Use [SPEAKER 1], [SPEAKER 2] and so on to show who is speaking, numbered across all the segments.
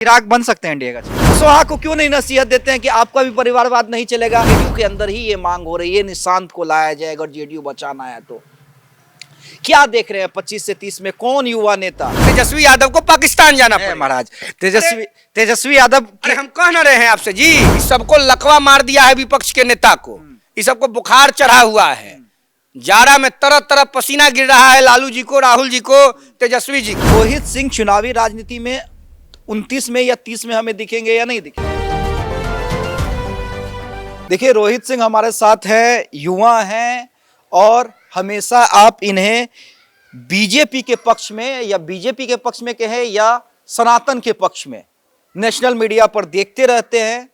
[SPEAKER 1] चिराग बन सकते हैं इंडिया का। कुशवाहा को क्यों नहीं नसीहत देते हैं कि आपका भी परिवारवाद नहीं चलेगा? जेडीयू के अंदर ही ये मांग हो रही है, निशांत को लाया जाए अगर जेडीयू बचाना है तो। क्या देख रहे हैं 25 से 30 में कौन युवा नेता?
[SPEAKER 2] तेजस्वी यादव को पाकिस्तान जाना पड़ेगा
[SPEAKER 1] महाराज। तेजस्वी यादव
[SPEAKER 2] अरे हम कह ना रहे हैं आपसे जी, इस सबको लकवा मार दिया है विपक्ष के नेता को, इस सबको बुखार चढ़ा हुआ है, जाड़ा में तरह तरह पसीना गिर रहा है लालू जी को, राहुल जी को, तेजस्वी जी को।
[SPEAKER 1] रोहित सिंह चुनावी राजनीति में 29 में या 30 में हमें दिखेंगे या नहीं दिखेंगे? देखिए रोहित सिंह हमारे साथ है, युवा हैं और हमेशा आप इन्हें बीजेपी के पक्ष में या बीजेपी के पक्ष में कहें या सनातन के पक्ष में नेशनल मीडिया पर देखते रहते हैं।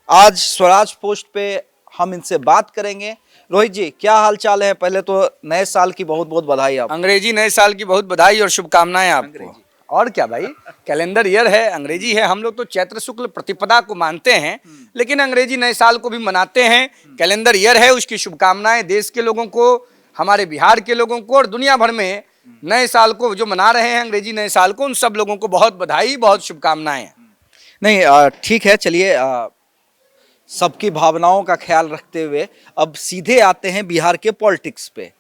[SPEAKER 1] आज स्वराज पोस्ट पे हम इनसे बात करेंगे। रोहित जी क्या हाल चाल है? पहले तो नए साल की बहुत बहुत बधाई आपको।
[SPEAKER 2] अंग्रेजी नए साल की बहुत बधाई और शुभकामनाएं आपको। और क्या भाई, कैलेंडर ईयर है, अंग्रेजी है। हम लोग तो चैत्र शुक्ल प्रतिपदा को मानते हैं, लेकिन अंग्रेजी नए साल को भी मनाते हैं। कैलेंडर ईयर है, उसकी शुभकामनाएं देश के लोगों को, हमारे बिहार के लोगों को और दुनिया भर में नए साल को जो मना रहे हैं अंग्रेजी नए साल को, उन सब लोगों को बहुत बधाई, बहुत शुभकामनाएं।
[SPEAKER 1] नहीं ठीक है, चलिए सबकी भावनाओं का ख्याल रखते हुए अब सीधे आते हैं बिहार के पॉलिटिक्स पे।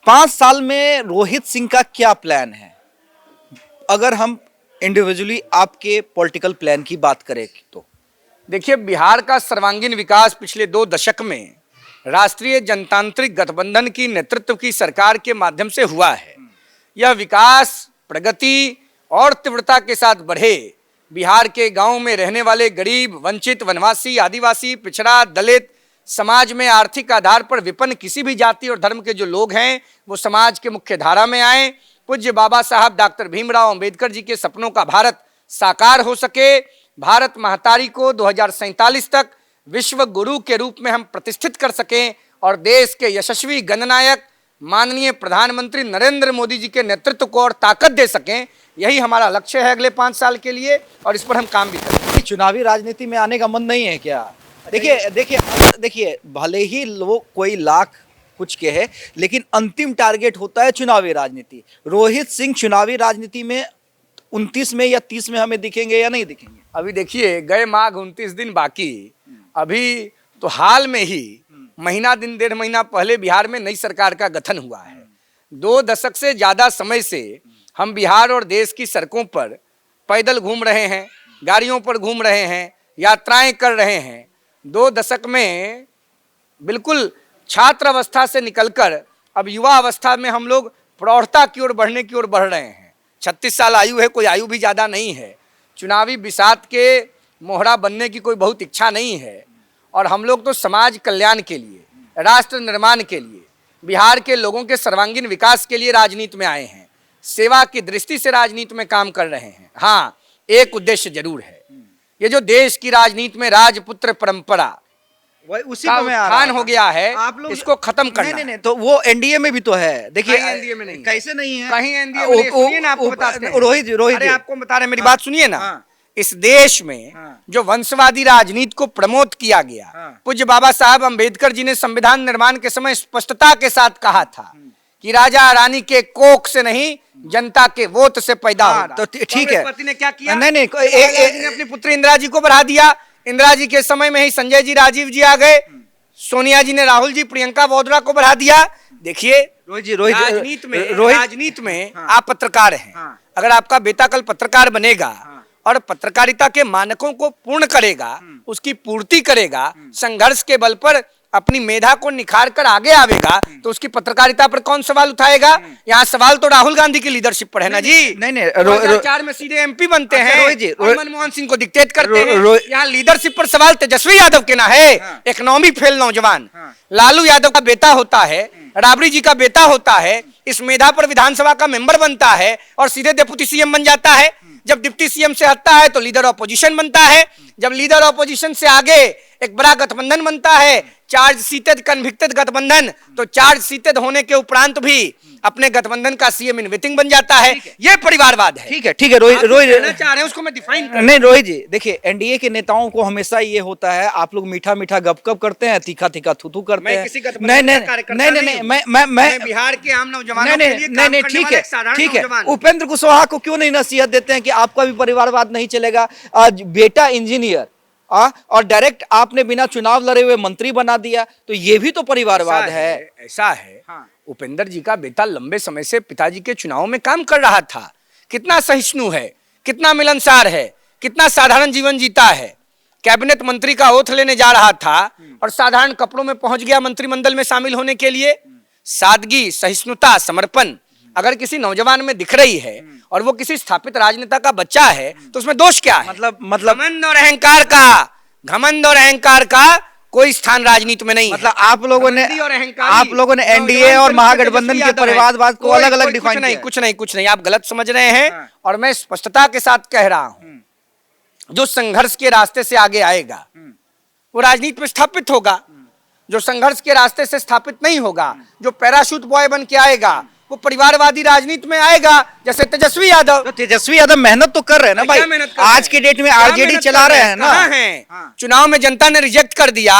[SPEAKER 1] 5 साल में रोहित सिंह का क्या प्लान है? अगर हम इंडिविजुअली आपके पॉलिटिकल प्लान की बात करें तो
[SPEAKER 2] देखिए, बिहार का सर्वांगीण विकास पिछले 2 दशक में राष्ट्रीय जनतांत्रिक गठबंधन की नेतृत्व की सरकार के माध्यम से हुआ है। यह विकास, प्रगति और तीव्रता के साथ बढ़े। बिहार के गांव में रहने वाले गरीब, वंचित, वनवासी, आदिवासी, पिछड़ा, दलित, समाज में आर्थिक आधार पर विपन्न किसी भी जाति और धर्म के जो लोग हैं वो समाज के मुख्य धारा में आए। पूज्य बाबा साहब डॉक्टर भीमराव अंबेडकर जी के सपनों का भारत साकार हो सके। भारत महतारी को 2047 तक विश्व गुरु के रूप में हम प्रतिष्ठित कर सकें और देश के यशस्वी गणनायक माननीय प्रधानमंत्री नरेंद्र मोदी जी के नेतृत्व को और ताकत दे सकें, यही हमारा लक्ष्य है अगले 5 साल के लिए और इस पर हम काम भी करेंगे।
[SPEAKER 1] चुनावी राजनीति में आने का मन नहीं है क्या? देखिए भले ही लोग कोई लाख कुछ कहे, लेकिन अंतिम टारगेट होता है चुनावी राजनीति। रोहित सिंह चुनावी राजनीति में 29 में या 30 में हमें दिखेंगे या नहीं दिखेंगे?
[SPEAKER 2] अभी देखिए, गए माघ 29 दिन बाकी। अभी तो हाल में ही महीना दिन 1.5 महीना पहले बिहार में नई सरकार का गठन हुआ है। 2 दशक से ज्यादा समय से हम बिहार और देश की सड़कों पर पैदल घूम रहे हैं, गाड़ियों पर घूम रहे हैं, यात्राएं कर रहे हैं। 2 दशक में बिल्कुल छात्र अवस्था से निकलकर अब युवा अवस्था में हम लोग प्रौढ़ता की ओर बढ़ने की ओर बढ़ रहे हैं। 36 साल आयु है, कोई आयु भी ज़्यादा नहीं है। चुनावी बिसात के मोहरा बनने की कोई बहुत इच्छा नहीं है और हम लोग तो समाज कल्याण के लिए, राष्ट्र निर्माण के लिए, बिहार के लोगों के सर्वांगीण विकास के लिए राजनीति में आए हैं। सेवा की दृष्टि से राजनीति में काम कर रहे हैं। हाँ, एक उद्देश्य जरूर है, ये जो देश की राजनीति में राजपुत्र परंपरा
[SPEAKER 1] उसी को मैं
[SPEAKER 2] खान हो गया है,
[SPEAKER 1] आप लोग
[SPEAKER 2] इसको खत्म करना।
[SPEAKER 1] नहीं, तो वो एनडीए में भी तो है। देखिए
[SPEAKER 2] एनडीए में नहीं,
[SPEAKER 1] कैसे नहीं है?
[SPEAKER 2] कहीं एनडीए में नहीं। सुनिए ना, आपको बताते हैं।
[SPEAKER 1] रोहित
[SPEAKER 2] अरे आपको बता रहे हैं, मेरी बात सुनिए ना। इस देश में जो वंशवादी राजनीति को प्रमोट किया गया, पूज्य बाबा साहब अंबेडकर जी ने संविधान निर्माण के समय स्पष्टता के साथ कहा था कि राजा रानी के कोख से नहीं, जनता के वोट से पैदा होगा।
[SPEAKER 1] तो ठीक है,
[SPEAKER 2] ने क्या किया?
[SPEAKER 1] नहीं,
[SPEAKER 2] अपनी पुत्री इंदिरा जी को बढ़ा दिया। इंदिरा जी के समय में ही संजय जी, राजीव जी आ गए। सोनिया जी ने राहुल जी, प्रियंका वाड्रा को बढ़ा दिया। देखिए राजनीति में आप पत्रकार हैं, अगर आपका बेटा कल पत्रकार बनेगा और पत्रकारिता के मानकों को पूर्ण करेगा, उसकी पूर्ति करेगा, संघर्ष के बल पर अपनी मेधा को निखार कर आगे आवेगा, तो उसकी पत्रकारिता पर कौन सवाल उठाएगा? यहाँ सवाल तो राहुल गांधी की लीडरशिप पर है ना जी।
[SPEAKER 1] नहीं
[SPEAKER 2] 2004 में सीधे एमपी बनते हैं और मनमोहन सिंह को डिक्टेट करते हैं। यहाँ लीडरशिप पर सवाल तेजस्वी यादव के ना है। इकोनॉमी फेल नौजवान लालू यादव का बेटा होता है, राबड़ी जी का बेटा होता है, इस मेधा पर विधानसभा का मेंबर बनता है और सीधे डिप्टी सीएम बन जाता है। जब डिप्टी सीएम से हटता है तो लीडर ऑपोजिशन बनता है। जब लीडर ऑपोजिशन से आगे एक बड़ा गठबंधन बनता है, चार्ज शीटेड कन्विक्टेड गठबंधन, तो चार्ज शीटेड होने के उपरांत भी अपने गठबंधन का सीएम इन वेटिंग बन जाता है। ये परिवारवाद है।
[SPEAKER 1] ठीक है रोहित
[SPEAKER 2] कहना चाह रहे हैं उसको मैं डिफाइन कर।
[SPEAKER 1] नहीं रोहित जी, देखिए एनडीए के नेताओं को हमेशा ये होता है, आप लोग मीठा मीठा गप करते हैं, तीखा तीखा थू करते हैं।
[SPEAKER 2] मैं बिहार के आम नौजवानों के लिए काम करने वाला एक साधारण नौजवान।
[SPEAKER 1] उपेंद्र कुशवाहा को क्यों नहीं नसीहत देते हैं कि आपका भी परिवारवाद नहीं चलेगा? आज बेटा इंजीनियर और डायरेक्ट आपने बिना चुनाव लड़े हुए मंत्री बना दिया, तो ये भी तो परिवारवाद है।
[SPEAKER 2] ऐसा है, उपेंद्र जी का बेटा लंबे समय से पिताजी के चुनाव में काम कर रहा था। कितना सहिष्णु है, कितना मिलनसार है, कितना साधारण जीवन जीता है। कैबिनेट मंत्री का ओथ लेने जा रहा था और साधारण कपड़ों में पहुंच गया मंत्रिमंडल में शामिल होने के लिए। सादगी, सहिष्णुता, समर्पण अगर किसी नौजवान में दिख रही है और वो किसी स्थापित राजनेता का बच्चा है, तो उसमें दोष क्या है? मतलब घमंड और अहंकार का कोई स्थान राजनीति में नहीं।
[SPEAKER 1] मतलब आप लोगों ने एनडीए और महागठबंधन के परिवारवाद को अलग अलग डिफाइन किया।
[SPEAKER 2] कुछ नहीं, आप गलत समझ रहे हैं। और मैं स्पष्टता के साथ कह रहा हूं, जो संघर्ष के रास्ते से आगे आएगा वो राजनीति में स्थापित होगा। जो संघर्ष के रास्ते से स्थापित नहीं होगा, जो पैराशूट बॉय बन के आएगा, वो परिवारवादी राजनीति में आएगा। जैसे तेजस्वी यादव।
[SPEAKER 1] तो तेजस्वी यादव मेहनत तो कर रहे हैं ना भाई, आज के डेट में आरजेडी चला रहे हैं ना।
[SPEAKER 2] चुनाव में जनता ने रिजेक्ट कर दिया,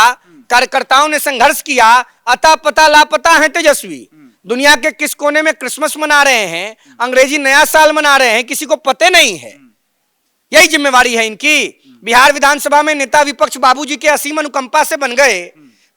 [SPEAKER 2] कार्यकर्ताओं ने संघर्ष किया, अता पता लापता है तेजस्वी। दुनिया के किस कोने में क्रिसमस मना रहे हैं, अंग्रेजी नया साल मना रहे हैं, किसी को पते नहीं है। यही जिम्मेवारी है इनकी। बिहार विधानसभा में नेता विपक्ष बाबूजी के असीम अनुकंपा से बन गए,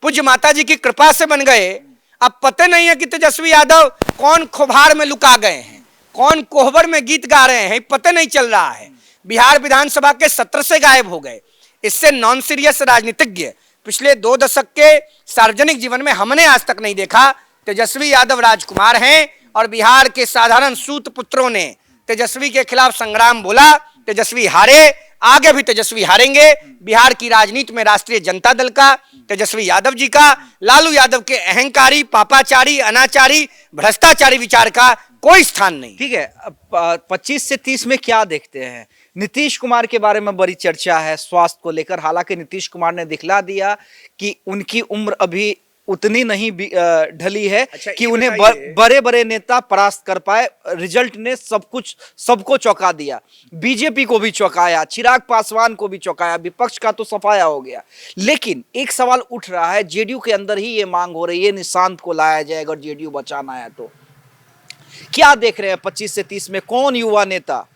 [SPEAKER 2] पूज्य माता जी की कृपा से बन गए। अब पता नहीं है कि तेजस्वी यादव कौन खोभार में लुका गए हैं, कौन कोहबर में गीत गा रहे हैं, पता नहीं चल रहा है। बिहार विधानसभा के सत्र से गायब हो गए। इससे नॉन सीरियस राजनीतिज्ञ पिछले 2 दशक के सार्वजनिक जीवन में हमने आज तक नहीं देखा। तेजस्वी यादव राजकुमार हैं और बिहार के साधारण सूत पुत्रों ने तेजस्वी के खिलाफ संग्राम बोला। तेजस्वी हारे, आगे भी तेजस्वी हारेंगे। बिहार की राजनीति में राष्ट्रीय जनता दल का, तेजस्वी यादव जी का, लालू यादव के अहंकारी, पापाचारी, अनाचारी, भ्रष्टाचारी विचार का कोई स्थान नहीं।
[SPEAKER 1] ठीक है, 25 से 30 में क्या देखते हैं? नीतीश कुमार के बारे में बड़ी चर्चा है स्वास्थ्य को लेकर। हालांकि नीतीश कुमार ने दिखला दिया कि उनकी उम्र अभी उतनी नहीं ढली है कि उन्हें बड़े बड़े नेता परास्त कर पाए। रिजल्ट ने सबको चौंका दिया, बीजेपी को भी चौंकाया, चिराग पासवान को भी चौंकाया, विपक्ष का तो सफाया हो गया। लेकिन एक सवाल उठ रहा है, जेडीयू के अंदर ही ये मांग हो रही है निशांत को लाया जाए अगर जेडीयू बचाना है तो। क्या देख रहे हैं 25 से 30 में कौन युवा नेता?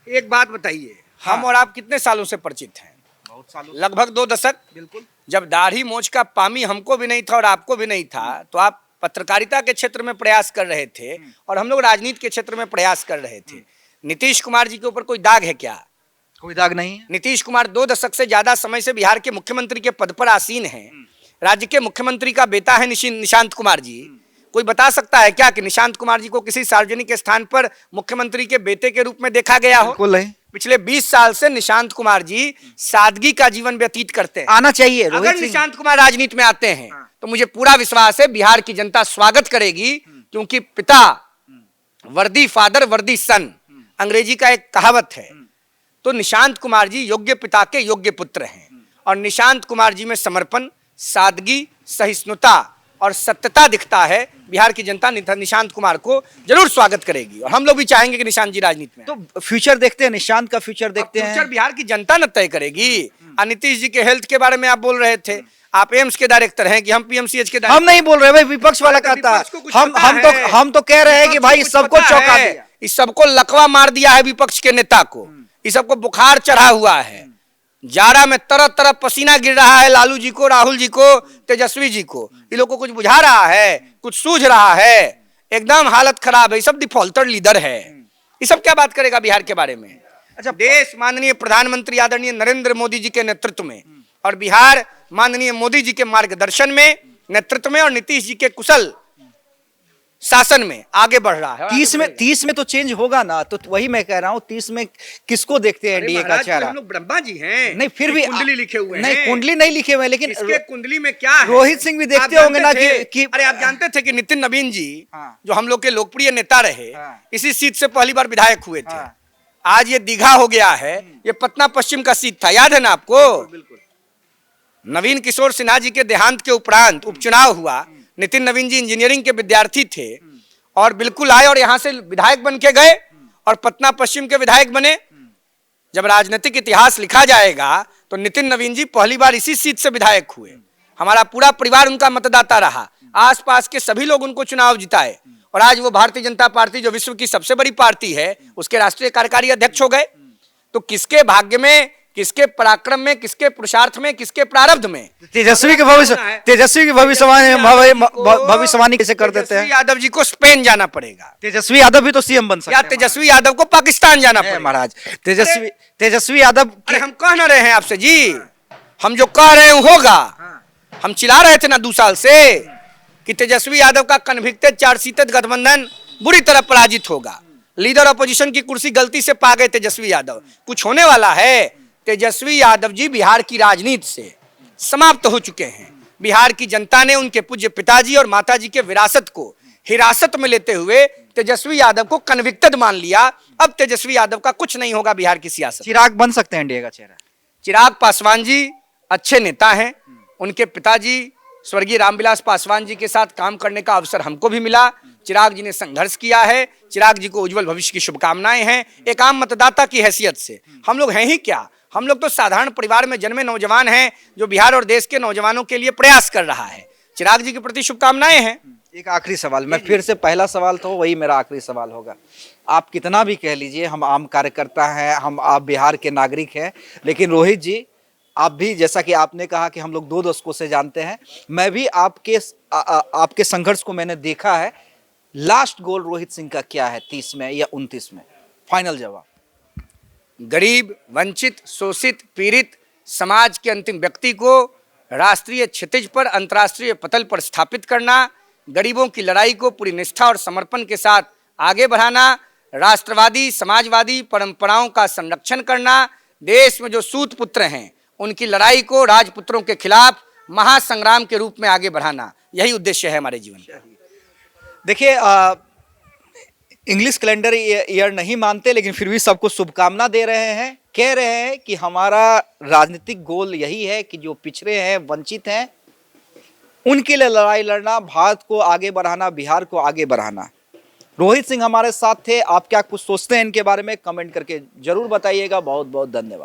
[SPEAKER 2] एक बात बताइए, हम और आप कितने सालों से परिचित हैं?
[SPEAKER 1] बहुत सालों,
[SPEAKER 2] लगभग 2 दशक।
[SPEAKER 1] बिल्कुल।
[SPEAKER 2] जब दाढ़ी मोछ का पामी हमको भी नहीं था और आपको भी नहीं था, तो आप पत्रकारिता के क्षेत्र में प्रयास कर रहे थे और हम लोग राजनीति के क्षेत्र में प्रयास कर रहे थे। नीतीश कुमार जी के ऊपर कोई दाग है क्या?
[SPEAKER 1] कोई दाग नहीं है।
[SPEAKER 2] नीतीश कुमार 2 दशक से ज्यादा समय से बिहार के मुख्यमंत्री के पद पर आसीन हैं। राज्य के मुख्यमंत्री का बेटा है निशांत कुमार जी। कोई बता सकता है क्या कि निशांत कुमार जी को किसी सार्वजनिक स्थान पर मुख्यमंत्री के बेटे के रूप में देखा गया हो?
[SPEAKER 1] बिल्कुल नहीं।
[SPEAKER 2] पिछले 20 साल से निशांत कुमार जी सादगी का जीवन व्यतीत करते हैं।
[SPEAKER 1] आना चाहिए।
[SPEAKER 2] अगर निशांत कुमार राजनीति में आते हैं तो मुझे पूरा विश्वास है बिहार की जनता स्वागत करेगी, क्योंकि पिता वर्दी फादर वर्दी सन, अंग्रेजी का एक कहावत है। तो निशांत कुमार जी योग्य पिता के योग्य पुत्र हैं और निशांत कुमार जी में समर्पण, सादगी, सहिष्णुता और सत्यता दिखता है। बिहार की जनता निशांत कुमार को जरूर स्वागत करेगी और हम लोग भी चाहेंगे कि निशांत जी राजनीति में।
[SPEAKER 1] तो फ्यूचर देखते हैं, निशांत का फ्यूचर देखते हैं।
[SPEAKER 2] फ्यूचर बिहार की जनता न तय करेगी। नीतीश जी के हेल्थ के बारे में आप बोल रहे थे, आप एम्स के डायरेक्टर हैं कि हम पीएमसीएच के डायरेक्टर?
[SPEAKER 1] हम नहीं बोल रहे भाई, विपक्ष वाला कहता है। हम तो कह रहे हैं कि भाई सबको चौंका दिया,
[SPEAKER 2] इस सबको लकवा मार दिया है विपक्ष के नेता को, इस सबको बुखार चढ़ा हुआ है। जाड़ा में तरह तरह पसीना गिर रहा है लालू जी को, राहुल जी को, तेजस्वी जी को। ये लोग को कुछ बुझा रहा है, कुछ सूझ रहा है? एकदम हालत खराब है। ये सब डिफॉल्टर लीडर है। ये सब क्या बात करेगा बिहार के बारे में? अच्छा, देश माननीय प्रधानमंत्री आदरणीय नरेंद्र मोदी जी के नेतृत्व में और बिहार माननीय मोदी जी के मार्गदर्शन में, नेतृत्व में और नीतीश जी के कुशल शासन में आगे बढ़ रहा है।
[SPEAKER 1] 30 में तो चेंज होगा ना। तो वही मैं कह रहा हूँ, 30 में किसको देखते हैं एनडीए का चेहरा?
[SPEAKER 2] हम लोग ब्रह्मा जी हैं।
[SPEAKER 1] नहीं, फिर भी
[SPEAKER 2] कुंडली लिखे हुए हैं।
[SPEAKER 1] नहीं, कुंडली नहीं लिखे हुए, लेकिन
[SPEAKER 2] इसके कुंडली में क्या है?
[SPEAKER 1] रोहित सिंह भी देखते होंगे ना कि
[SPEAKER 2] अरे आप जानते थे कि नितिन नवीन जी जो हम लोग के लोकप्रिय नेता रहे, इसी सीट से पहली बार विधायक हुए थे। आज ये दीघा हो गया है, ये पटना पश्चिम का सीट था, याद है ना आपको? नवीन किशोर सिन्हा जी के देहांत के उपरांत उपचुनाव हुआ। नितिन नवीन जी इंजीनियरिंग के विद्यार्थी थे और बिल्कुल आए और यहाँ से विधायक बन के गए और पटना पश्चिम के विधायक बने। जब राजनीतिक इतिहास लिखा जाएगा तो नितिन नवीन जी पहली बार इसी सीट से विधायक हुए। हमारा पूरा परिवार उनका मतदाता रहा, आसपास के सभी लोग उनको चुनाव जिताए और आज वो भारतीय जनता पार्टी जो विश्व की सबसे बड़ी पार्टी है उसके राष्ट्रीय कार्यकारी अध्यक्ष हो गए। तो किसके भाग्य में, किसके पराक्रम में, किसके पुरुषार्थ में, किसके प्रारब्ध में
[SPEAKER 1] तेजस्वी की भविष्यवाणी कैसे कर देते हैं?
[SPEAKER 2] यादव जी को स्पेन जाना पड़ेगा,
[SPEAKER 1] तेजस्वी यादव भी तो सीएम बन सकते
[SPEAKER 2] या
[SPEAKER 1] हैं
[SPEAKER 2] तेजस्वी यादव को पाकिस्तान जाना पड़ेगा।
[SPEAKER 1] महाराज, तेजस्वी यादव
[SPEAKER 2] अरे हम कह ना रहे हैं आपसे जी, हम जो कह रहे हैं होगा। हम चिल्ला रहे थे ना 2 साल से कि तेजस्वी यादव का कन्विक्टेड चार्जशीटेड गठबंधन बुरी तरह पराजित होगा। लीडर अपोजिशन की कुर्सी गलती से पा गए तेजस्वी यादव, कुछ होने वाला है। तेजस्वी यादव जी बिहार की राजनीति से समाप्त हो चुके हैं। बिहार की जनता ने उनके पूज्य पिताजी और माताजी के विरासत को हिरासत में लेते हुए तेजस्वी यादव को कन्विक्टेड मान लिया। अब तेजस्वी यादव का कुछ नहीं होगा बिहार की सियासत।
[SPEAKER 1] चिराग बन सकते हैं एनडीए का चेहरा?
[SPEAKER 2] चिराग पासवान जी अच्छे नेता हैं। उनके पिताजी स्वर्गीय रामविलास पासवान जी के साथ काम करने का अवसर हमको भी मिला। चिराग जी ने संघर्ष किया है। चिराग जी को उज्जवल भविष्य की शुभकामनाएं हैं। एक आम मतदाता की हैसियत से हम लोग हैं ही क्या, हम लोग तो साधारण परिवार में जन्मे नौजवान हैं जो बिहार और देश के नौजवानों के लिए प्रयास कर रहा है। चिराग जी के प्रति शुभकामनाएं हैं।
[SPEAKER 1] एक आखिरी सवाल, मैं फिर से, पहला सवाल तो वही मेरा आखिरी सवाल होगा। आप कितना भी कह लीजिए हम आम कार्यकर्ता हैं, आप बिहार के नागरिक हैं, लेकिन रोहित जी आप भी, जैसा कि आपने कहा कि हम लोग 2 दशकों से जानते हैं, मैं भी आपके संघर्ष को मैंने देखा है। लास्ट गोल रोहित सिंह का क्या है, 30 में या 29 में? फाइनल जवाब।
[SPEAKER 2] गरीब, वंचित, शोषित, पीड़ित समाज के अंतिम व्यक्ति को राष्ट्रीय क्षितिज पर, अंतर्राष्ट्रीय पटल पर स्थापित करना, गरीबों की लड़ाई को पूरी निष्ठा और समर्पण के साथ आगे बढ़ाना, राष्ट्रवादी समाजवादी परंपराओं का संरक्षण करना, देश में जो सूत पुत्र हैं उनकी लड़ाई को राजपुत्रों के खिलाफ महासंग्राम के रूप में आगे बढ़ाना, यही उद्देश्य है हमारे जीवन का।
[SPEAKER 1] देखिए, इंग्लिश कैलेंडर ईयर नहीं मानते, लेकिन फिर भी सबको शुभकामना दे रहे हैं। कह रहे हैं कि हमारा राजनीतिक गोल यही है कि जो पिछड़े हैं, वंचित हैं, उनके लिए लड़ाई लड़ना, भारत को आगे बढ़ाना, बिहार को आगे बढ़ाना। रोहित सिंह हमारे साथ थे। आप क्या कुछ सोचते हैं इनके बारे में? कमेंट करके जरूर बताइएगा। बहुत बहुत धन्यवाद।